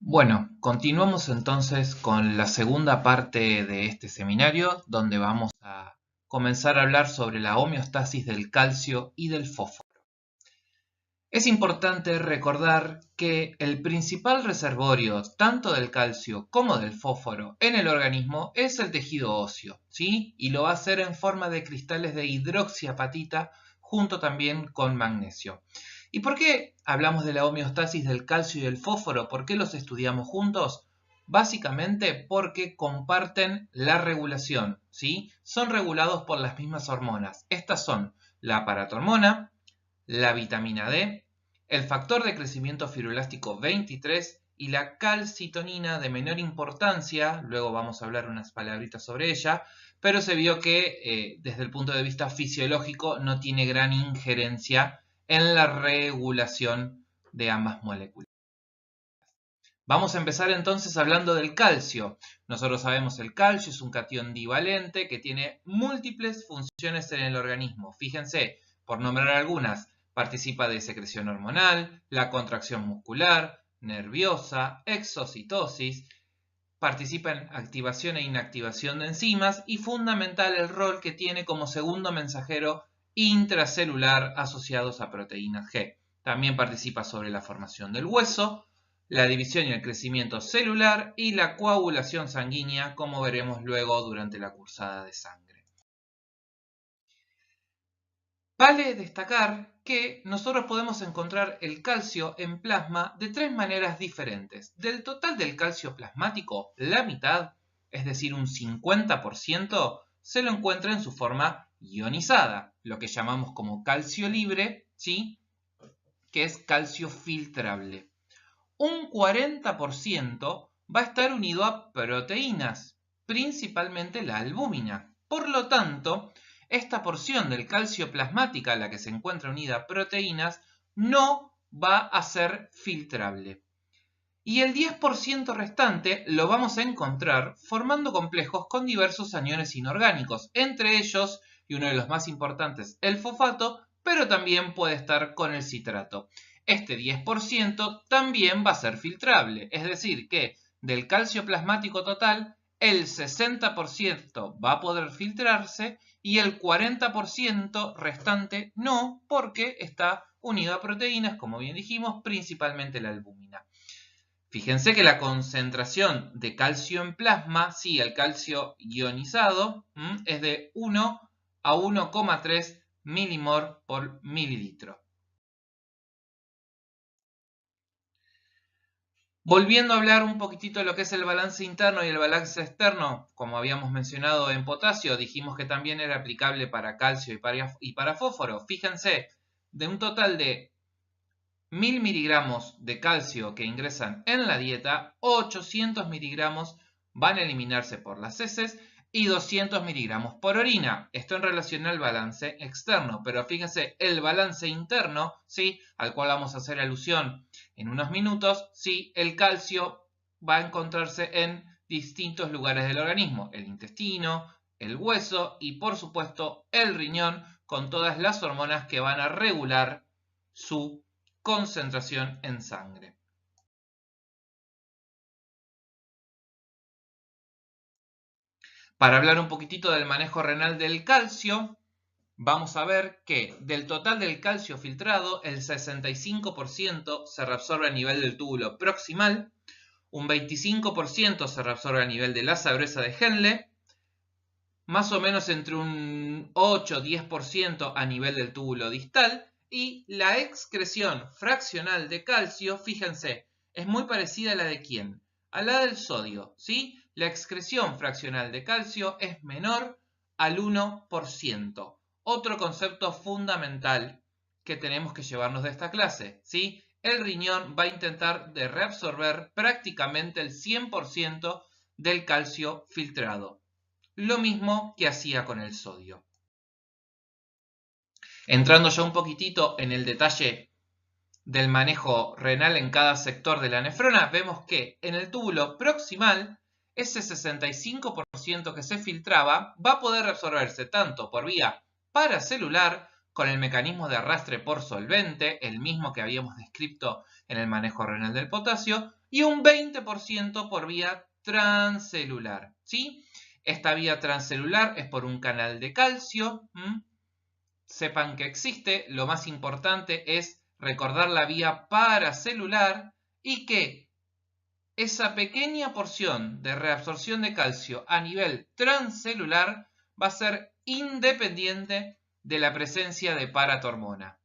Bueno, continuamos entonces con la segunda parte de este seminario, donde vamos a comenzar a hablar sobre la homeostasis del calcio y del fósforo. Es importante recordar que el principal reservorio tanto del calcio como del fósforo en el organismo es el tejido óseo, ¿sí? Y lo va a hacer en forma de cristales de hidroxiapatita junto también con magnesio. ¿Y por qué hablamos de la homeostasis del calcio y del fósforo? ¿Por qué los estudiamos juntos? Básicamente porque comparten la regulación, ¿sí? Son regulados por las mismas hormonas. Estas son la paratormona, la vitamina D, el factor de crecimiento fibroelástico 23 y la calcitonina de menor importancia, luego vamos a hablar unas palabritas sobre ella, pero se vio que desde el punto de vista fisiológico no tiene gran injerencia en la regulación de ambas moléculas. Vamos a empezar entonces hablando del calcio. Nosotros sabemos que el calcio es un catión divalente que tiene múltiples funciones en el organismo. Fíjense, por nombrar algunas, participa de secreción hormonal, la contracción muscular, nerviosa, exocitosis, participa en activación e inactivación de enzimas y fundamental el rol que tiene como segundo mensajero intracelular asociados a proteínas G. También participa sobre la formación del hueso, la división y el crecimiento celular y la coagulación sanguínea, como veremos luego durante la cursada de sangre. Vale destacar que nosotros podemos encontrar el calcio en plasma de tres maneras diferentes. Del total del calcio plasmático, la mitad, es decir, un 50%, se lo encuentra en su forma ionizada, lo que llamamos como calcio libre, ¿sí? Que es calcio filtrable. Un 40% va a estar unido a proteínas, principalmente la albúmina. Por lo tanto, esta porción del calcio plasmática a la que se encuentra unida a proteínas no va a ser filtrable. Y el 10% restante lo vamos a encontrar formando complejos con diversos aniones inorgánicos, entre ellos, y uno de los más importantes, el fosfato, pero también puede estar con el citrato. Este 10% también va a ser filtrable, es decir que del calcio plasmático total, el 60% va a poder filtrarse y el 40% restante no, porque está unido a proteínas, como bien dijimos, principalmente la albúmina. Fíjense que la concentración de calcio en plasma, sí, el calcio ionizado, es de 1 a 1,3 milimol por mililitro. Volviendo a hablar un poquitito de lo que es el balance interno y el balance externo, como habíamos mencionado en potasio, dijimos que también era aplicable para calcio y para fósforo. Fíjense, de un total de 1000 miligramos de calcio que ingresan en la dieta, 800 miligramos van a eliminarse por las heces y 200 miligramos por orina. Esto en relación al balance externo, pero fíjense, el balance interno, ¿sí? Al cual vamos a hacer alusión en unos minutos, ¿sí? El calcio va a encontrarse en distintos lugares del organismo, el intestino, el hueso y por supuesto el riñón, con todas las hormonas que van a regular su concentración en sangre. Para hablar un poquitito del manejo renal del calcio, vamos a ver que del total del calcio filtrado, el 65% se reabsorbe a nivel del túbulo proximal, un 25% se reabsorbe a nivel de la asa gruesa de Henle, más o menos entre un 8-10% a nivel del túbulo distal, y la excreción fraccional de calcio, fíjense, es muy parecida a la de ¿quién? A la del sodio, ¿sí? La excreción fraccional de calcio es menor al 1%. Otro concepto fundamental que tenemos que llevarnos de esta clase, ¿sí? El riñón va a intentar de reabsorber prácticamente el 100% del calcio filtrado. Lo mismo que hacía con el sodio. Entrando ya un poquitito en el detalle del manejo renal en cada sector de la nefrona, vemos que en el túbulo proximal, ese 65% que se filtraba va a poder reabsorberse tanto por vía paracelular con el mecanismo de arrastre por solvente, el mismo que habíamos descrito en el manejo renal del potasio, y un 20% por vía transcelular, ¿sí? Esta vía transcelular es por un canal de calcio. Sepan que existe. Lo más importante es recordar la vía paracelular y que esa pequeña porción de reabsorción de calcio a nivel transcelular va a ser independiente de la presencia de paratormona.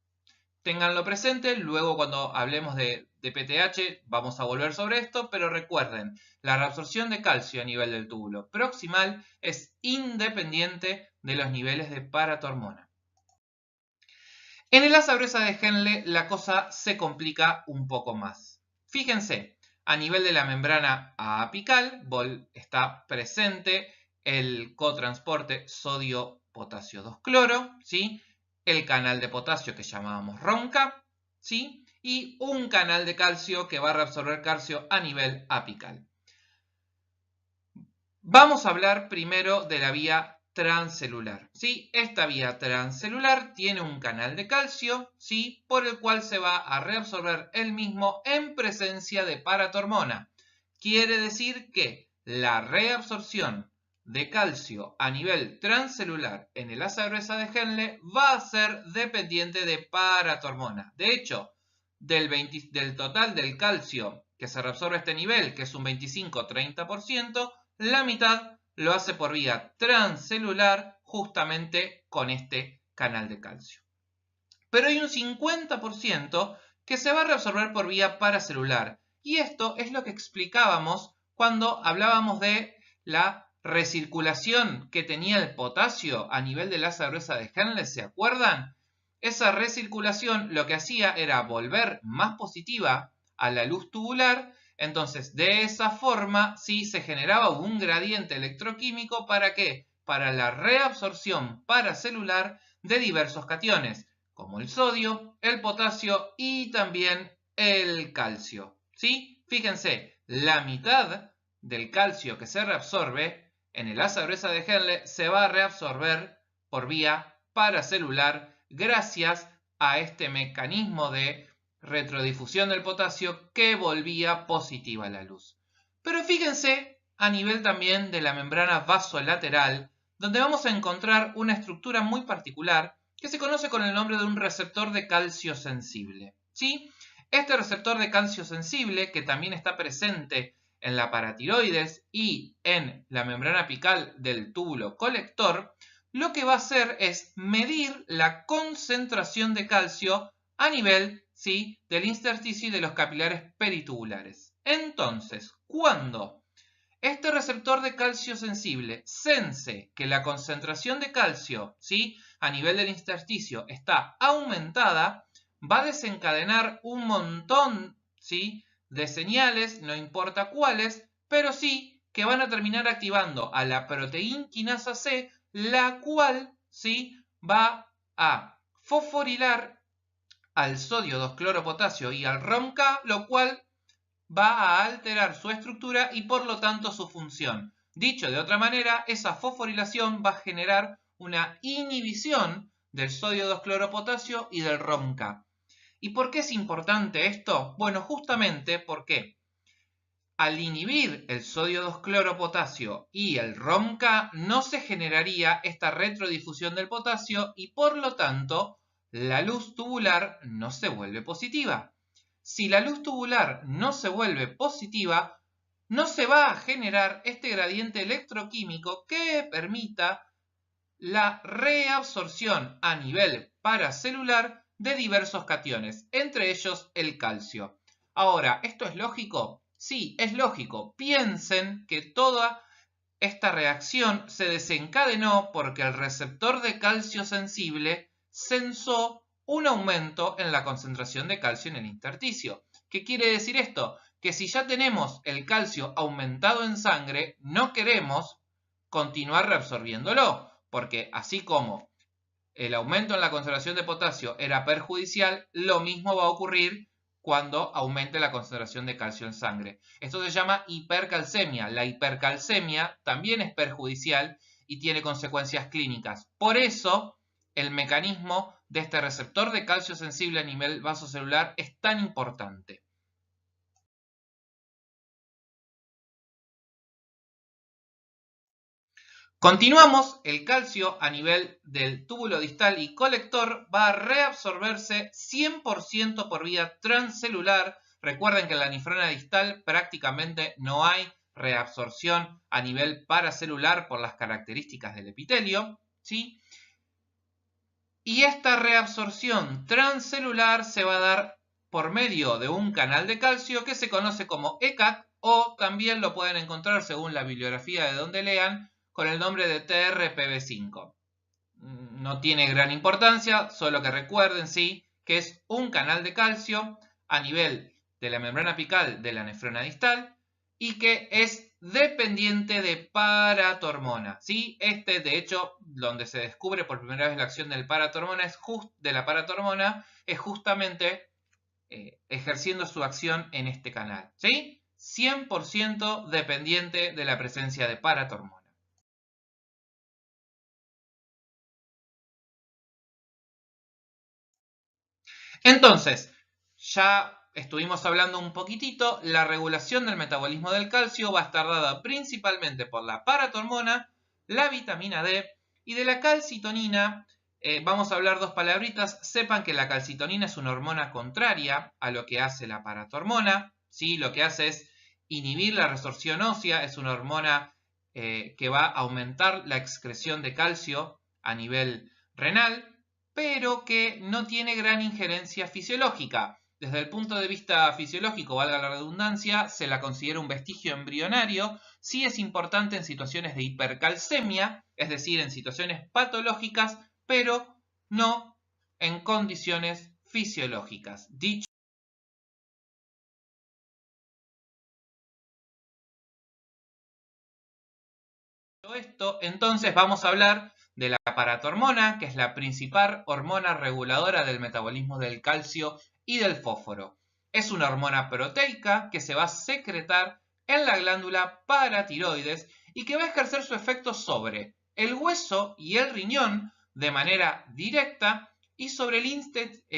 Ténganlo presente, luego cuando hablemos de PTH vamos a volver sobre esto, pero recuerden, la reabsorción de calcio a nivel del túbulo proximal es independiente de los niveles de paratormona. En el asa gruesa de Henle la cosa se complica un poco más. Fíjense, a nivel de la membrana apical está presente el cotransporte sodio-potasio 2-cloro, ¿sí? El canal de potasio que llamábamos ROMCA, ¿sí? Y un canal de calcio que va a reabsorber calcio a nivel apical. Vamos a hablar primero de la vía transcelular, ¿sí? Esta vía transcelular tiene un canal de calcio, ¿sí? Por el cual se va a reabsorber el mismo en presencia de paratormona. Quiere decir que la reabsorción de calcio a nivel transcelular en el asa gruesa de Henle va a ser dependiente de paratormona. De hecho, del total del calcio que se reabsorbe a este nivel, que es un 25-30%, la mitad lo hace por vía transcelular justamente con este canal de calcio. Pero hay un 50% que se va a reabsorber por vía paracelular. Y esto es lo que explicábamos cuando hablábamos de la recirculación que tenía el potasio a nivel del asa gruesa de Henle, ¿se acuerdan? Esa recirculación lo que hacía era volver más positiva a la luz tubular. Entonces, de esa forma, sí se generaba un gradiente electroquímico. ¿Para qué? Para la reabsorción paracelular de diversos cationes, como el sodio, el potasio y también el calcio. ¿Sí? Fíjense, la mitad del calcio que se reabsorbe en el asa gruesa de Henle se va a reabsorber por vía paracelular gracias a este mecanismo de retrodifusión del potasio que volvía positiva la luz. Pero fíjense a nivel también de la membrana vasolateral, donde vamos a encontrar una estructura muy particular que se conoce con el nombre de un receptor de calcio sensible, ¿sí? Este receptor de calcio sensible, que también está presente en la paratiroides y en la membrana apical del túbulo colector, lo que va a hacer es medir la concentración de calcio a nivel, ¿sí?, del intersticio y de los capilares peritubulares. Entonces, cuando este receptor de calcio sensible sense que la concentración de calcio, ¿sí?, a nivel del intersticio está aumentada, va a desencadenar un montón, ¿sí?, de señales, no importa cuáles, pero sí que van a terminar activando a la proteína quinasa C, la cual, ¿sí?, va a fosforilar al sodio 2-cloropotasio y al ROMK, lo cual va a alterar su estructura y por lo tanto su función. Dicho de otra manera, esa fosforilación va a generar una inhibición del sodio 2-cloropotasio y del ROMK. ¿Y por qué es importante esto? Bueno, justamente porque al inhibir el sodio 2-cloropotasio y el ROMK no se generaría esta retrodifusión del potasio y por lo tanto la luz tubular no se vuelve positiva. Si la luz tubular no se vuelve positiva, no se va a generar este gradiente electroquímico que permita la reabsorción a nivel paracelular de diversos cationes, entre ellos el calcio. Ahora, ¿esto es lógico? Sí, es lógico. Piensen que toda esta reacción se desencadenó porque el receptor de calcio sensible sensó un aumento en la concentración de calcio en el intersticio. ¿Qué quiere decir esto? Que si ya tenemos el calcio aumentado en sangre, no queremos continuar reabsorbiéndolo, porque así como el aumento en la concentración de potasio era perjudicial, lo mismo va a ocurrir cuando aumente la concentración de calcio en sangre. Esto se llama hipercalcemia. La hipercalcemia también es perjudicial y tiene consecuencias clínicas. Por eso el mecanismo de este receptor de calcio sensible a nivel vasocelular es tan importante. Continuamos, el calcio a nivel del túbulo distal y colector va a reabsorberse 100% por vía transcelular. Recuerden que en la nefrona distal prácticamente no hay reabsorción a nivel paracelular por las características del epitelio, ¿sí? Y esta reabsorción transcelular se va a dar por medio de un canal de calcio que se conoce como ECAC, o también lo pueden encontrar según la bibliografía de donde lean con el nombre de TRPV5. No tiene gran importancia, solo que recuerden, sí, que es un canal de calcio a nivel de la membrana apical de la nefrona distal y que es dependiente de paratormona, ¿sí? De hecho, donde se descubre por primera vez la acción del paratormona es justamente ejerciendo su acción en este canal, ¿sí? 100% dependiente de la presencia de paratormona. Entonces, ya estuvimos hablando un poquitito, la regulación del metabolismo del calcio va a estar dada principalmente por la paratormona, la vitamina D y de la calcitonina. Vamos a hablar dos palabritas. Sepan que la calcitonina es una hormona contraria a lo que hace la paratormona, ¿sí? Lo que hace es inhibir la resorción ósea, es una hormona que va a aumentar la excreción de calcio a nivel renal, pero que no tiene gran injerencia fisiológica. Desde el punto de vista fisiológico, valga la redundancia, se la considera un vestigio embrionario. Sí es importante en situaciones de hipercalcemia, es decir, en situaciones patológicas, pero no en condiciones fisiológicas. Dicho esto, entonces vamos a hablar de la paratormona, que es la principal hormona reguladora del metabolismo del calcio y del fósforo. Es una hormona proteica que se va a secretar en la glándula paratiroides y que va a ejercer su efecto sobre el hueso y el riñón de manera directa y sobre el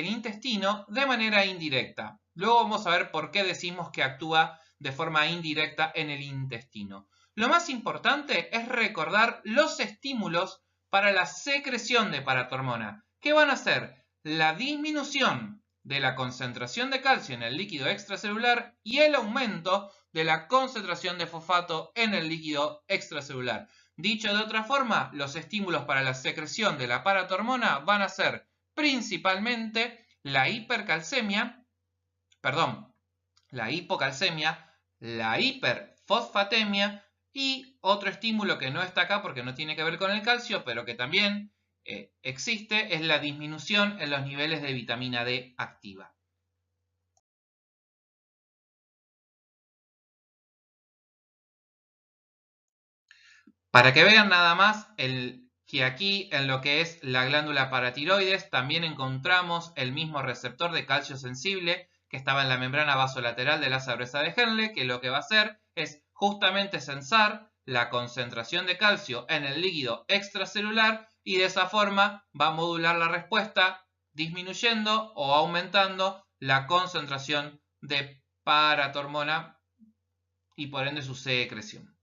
intestino de manera indirecta. Luego vamos a ver por qué decimos que actúa de forma indirecta en el intestino. Lo más importante es recordar los estímulos para la secreción de paratormona, que van a ser la disminución de la concentración de calcio en el líquido extracelular y el aumento de la concentración de fosfato en el líquido extracelular. Dicho de otra forma, los estímulos para la secreción de la paratormona van a ser principalmente la hipocalcemia, la hiperfosfatemia y otro estímulo que no está acá porque no tiene que ver con el calcio, pero que también existe, es la disminución en los niveles de vitamina D activa. Para que vean nada más que aquí en lo que es la glándula paratiroides también encontramos el mismo receptor de calcio sensible que estaba en la membrana vasolateral de la asa gruesa de Henle, que lo que va a hacer es justamente sensar la concentración de calcio en el líquido extracelular y de esa forma va a modular la respuesta disminuyendo o aumentando la concentración de paratormona y por ende su secreción.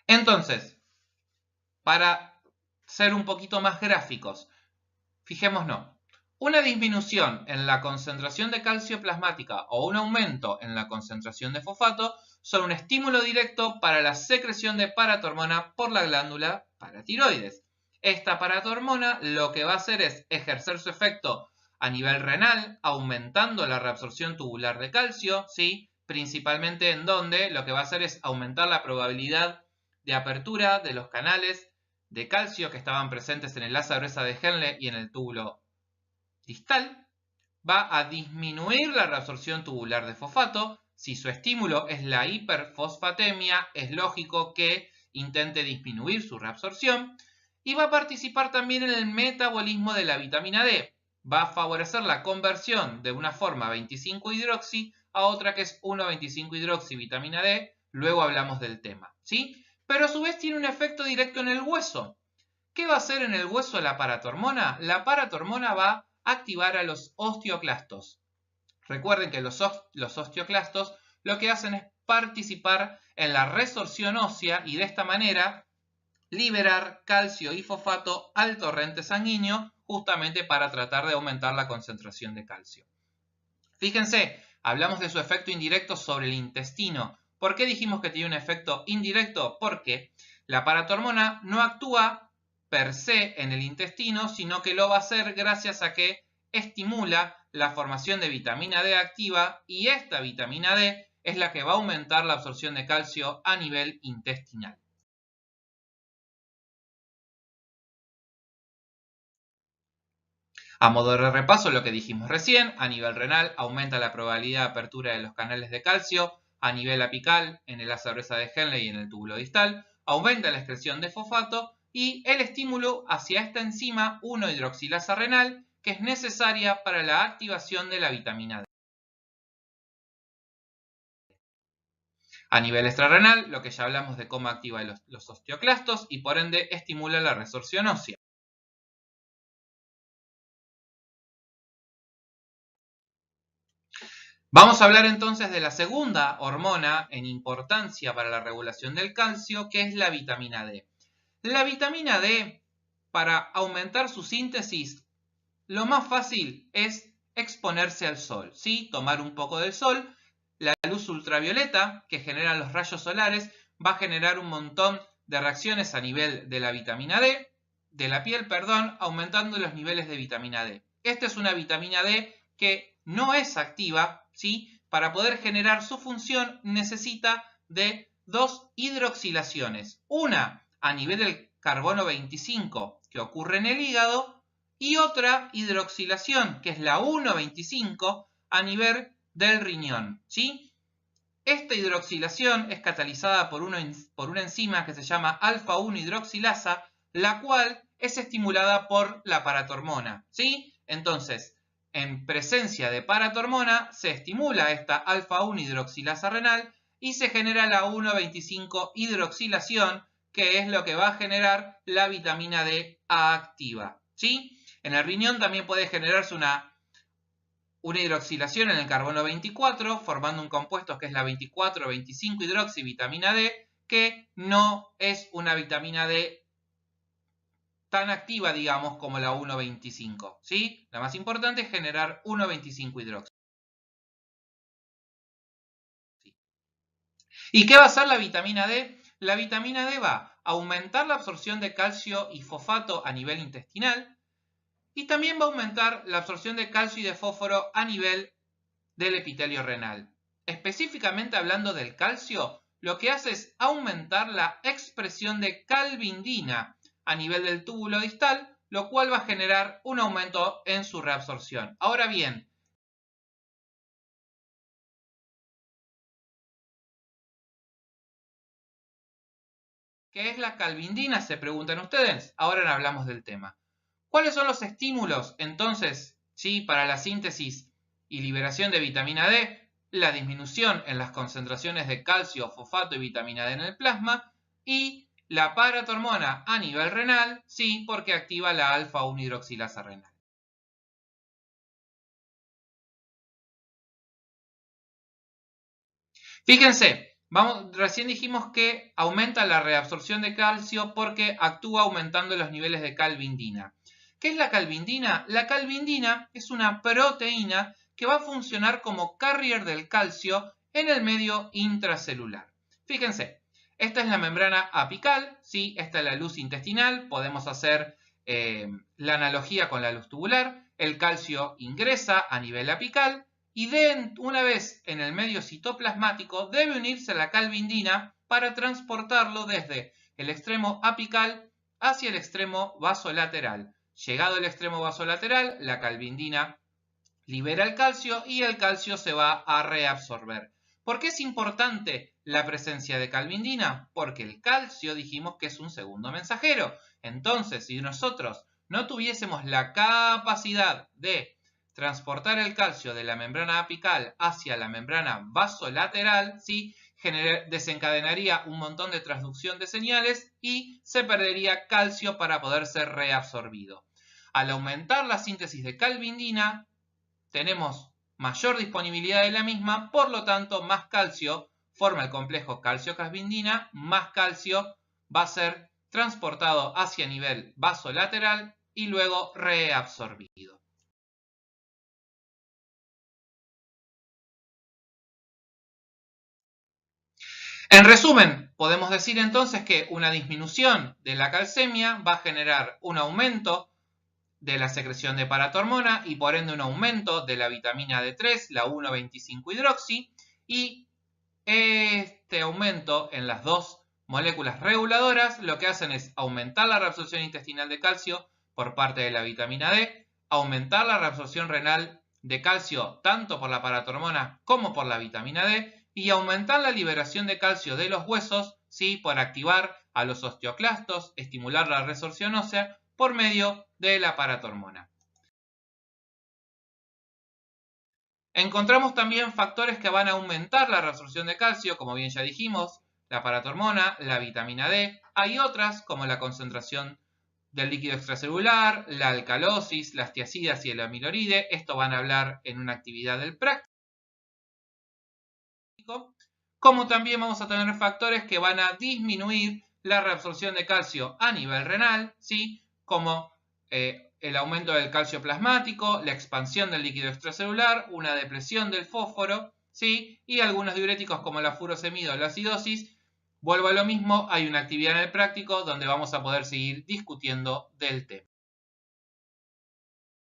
Entonces, para ser un poquito más gráficos, fijémonos, una disminución en la concentración de calcio plasmática o un aumento en la concentración de fosfato son un estímulo directo para la secreción de paratormona por la glándula paratiroides. Esta paratormona lo que va a hacer es ejercer su efecto a nivel renal, aumentando la reabsorción tubular de calcio, ¿sí? Principalmente en donde lo que va a hacer es aumentar la probabilidad de apertura de los canales de calcio que estaban presentes en el asa gruesa de Henle y en el túbulo distal. Va a disminuir la reabsorción tubular de fosfato. Si su estímulo es la hiperfosfatemia, es lógico que intente disminuir su reabsorción. Y va a participar también en el metabolismo de la vitamina D. Va a favorecer la conversión de una forma 25-hidroxi a otra que es 1,25-hidroxi vitamina D. Luego hablamos del tema, ¿sí? Pero a su vez tiene un efecto directo en el hueso, ¿Qué va a hacer en el hueso la paratormona? La paratormona va a activar a los osteoclastos. Recuerden que los osteoclastos lo que hacen es participar en la resorción ósea y de esta manera liberar calcio y fosfato al torrente sanguíneo justamente para tratar de aumentar la concentración de calcio. Fíjense, hablamos de su efecto indirecto sobre el intestino. ¿Por qué dijimos que tiene un efecto indirecto? Porque la paratormona no actúa per se en el intestino, sino que lo va a hacer gracias a que estimula la formación de vitamina D activa y esta vitamina D es la que va a aumentar la absorción de calcio a nivel intestinal. A modo de repaso, lo que dijimos recién, a nivel renal aumenta la probabilidad de apertura de los canales de calcio, a nivel apical, en el asa gruesa de Henle y en el túbulo distal, aumenta la excreción de fosfato y el estímulo hacia esta enzima 1-hidroxilasa renal, que es necesaria para la activación de la vitamina D. A nivel extrarrenal, lo que ya hablamos de cómo activa los osteoclastos y por ende estimula la resorción ósea. Vamos a hablar entonces de la segunda hormona en importancia para la regulación del calcio, que es la vitamina D. La vitamina D, para aumentar su síntesis, lo más fácil es exponerse al sol, ¿sí? Tomar un poco del sol. La luz ultravioleta que generan los rayos solares va a generar un montón de reacciones a nivel de la vitamina D, de la piel, perdón, aumentando los niveles de vitamina D. Esta es una vitamina D que no es activa, ¿sí? Para poder generar su función necesita de dos hidroxilaciones. Una a nivel del carbono 25 que ocurre en el hígado y otra hidroxilación que es la 1,25 a nivel del riñón, ¿sí? Esta hidroxilación es catalizada por una enzima que se llama alfa-1 hidroxilasa, la cual es estimulada por la paratormona, ¿sí? Entonces, en presencia de paratormona se estimula esta alfa-1 hidroxilasa renal y se genera la 1,25 hidroxilación, que es lo que va a generar la vitamina D activa, ¿sí? En el riñón también puede generarse una hidroxilación en el carbono 24, formando un compuesto que es la 24-25 hidroxivitamina D, que no es una vitamina D tan activa, digamos, como la 1,25, ¿sí? La más importante es generar 1,25 hidroxi. ¿Y qué va a hacer la vitamina D? La vitamina D va a aumentar la absorción de calcio y fosfato a nivel intestinal y también va a aumentar la absorción de calcio y de fósforo a nivel del epitelio renal. Específicamente hablando del calcio, lo que hace es aumentar la expresión de calvindina a nivel del túbulo distal, lo cual va a generar un aumento en su reabsorción. Ahora bien, ¿qué es la calvindina? Se preguntan ustedes. Ahora hablamos del tema. ¿Cuáles son los estímulos entonces, sí, para la síntesis y liberación de vitamina D? La disminución en las concentraciones de calcio, fosfato y vitamina D en el plasma y la paratormona a nivel renal, sí, porque activa la alfa-1 hidroxilasa renal. Fíjense, recién dijimos que aumenta la reabsorción de calcio porque actúa aumentando los niveles de calvindina. ¿Qué es la calvindina? La calvindina es una proteína que va a funcionar como carrier del calcio en el medio intracelular. Fíjense, esta es la membrana apical, ¿sí? Esta es la luz intestinal, podemos hacer la analogía con la luz tubular. El calcio ingresa a nivel apical y una vez en el medio citoplasmático debe unirse a la calvindina para transportarlo desde el extremo apical hacia el extremo vasolateral. Llegado al extremo vasolateral, la calvindina libera el calcio y el calcio se va a reabsorber. ¿Por qué es importante la presencia de calvindina? Porque el calcio dijimos que es un segundo mensajero. Entonces, si nosotros no tuviésemos la capacidad de transportar el calcio de la membrana apical hacia la membrana vasolateral, ¿sí? desencadenaría un montón de transducción de señales y se perdería calcio para poder ser reabsorbido. Al aumentar la síntesis de calvindina, tenemos mayor disponibilidad de la misma, por lo tanto, más calcio forma el complejo calcio-calvindina, más calcio va a ser transportado hacia nivel vasolateral y luego reabsorbido. En resumen, podemos decir entonces que una disminución de la calcemia va a generar un aumento de la secreción de paratormona y por ende un aumento de la vitamina D3, la 1,25-hidroxi, y este aumento en las dos moléculas reguladoras lo que hacen es aumentar la reabsorción intestinal de calcio por parte de la vitamina D, aumentar la reabsorción renal de calcio tanto por la paratormona como por la vitamina D, y aumentar la liberación de calcio de los huesos, ¿sí?, por activar a los osteoclastos, estimular la resorción ósea por medio de la paratormona. Encontramos también factores que van a aumentar la reabsorción de calcio, como bien ya dijimos, la paratormona, la vitamina D. Hay otras como la concentración del líquido extracelular, la alcalosis, las tiacidas y el amiloride. Esto van a hablar en una actividad del práctico. Como también vamos a tener factores que van a disminuir la reabsorción de calcio a nivel renal, ¿sí?, como el aumento del calcio plasmático, la expansión del líquido extracelular, una depresión del fósforo, ¿sí?, y algunos diuréticos como la furosemida o la acidosis. Vuelvo a lo mismo, hay una actividad en el práctico donde vamos a poder seguir discutiendo del tema.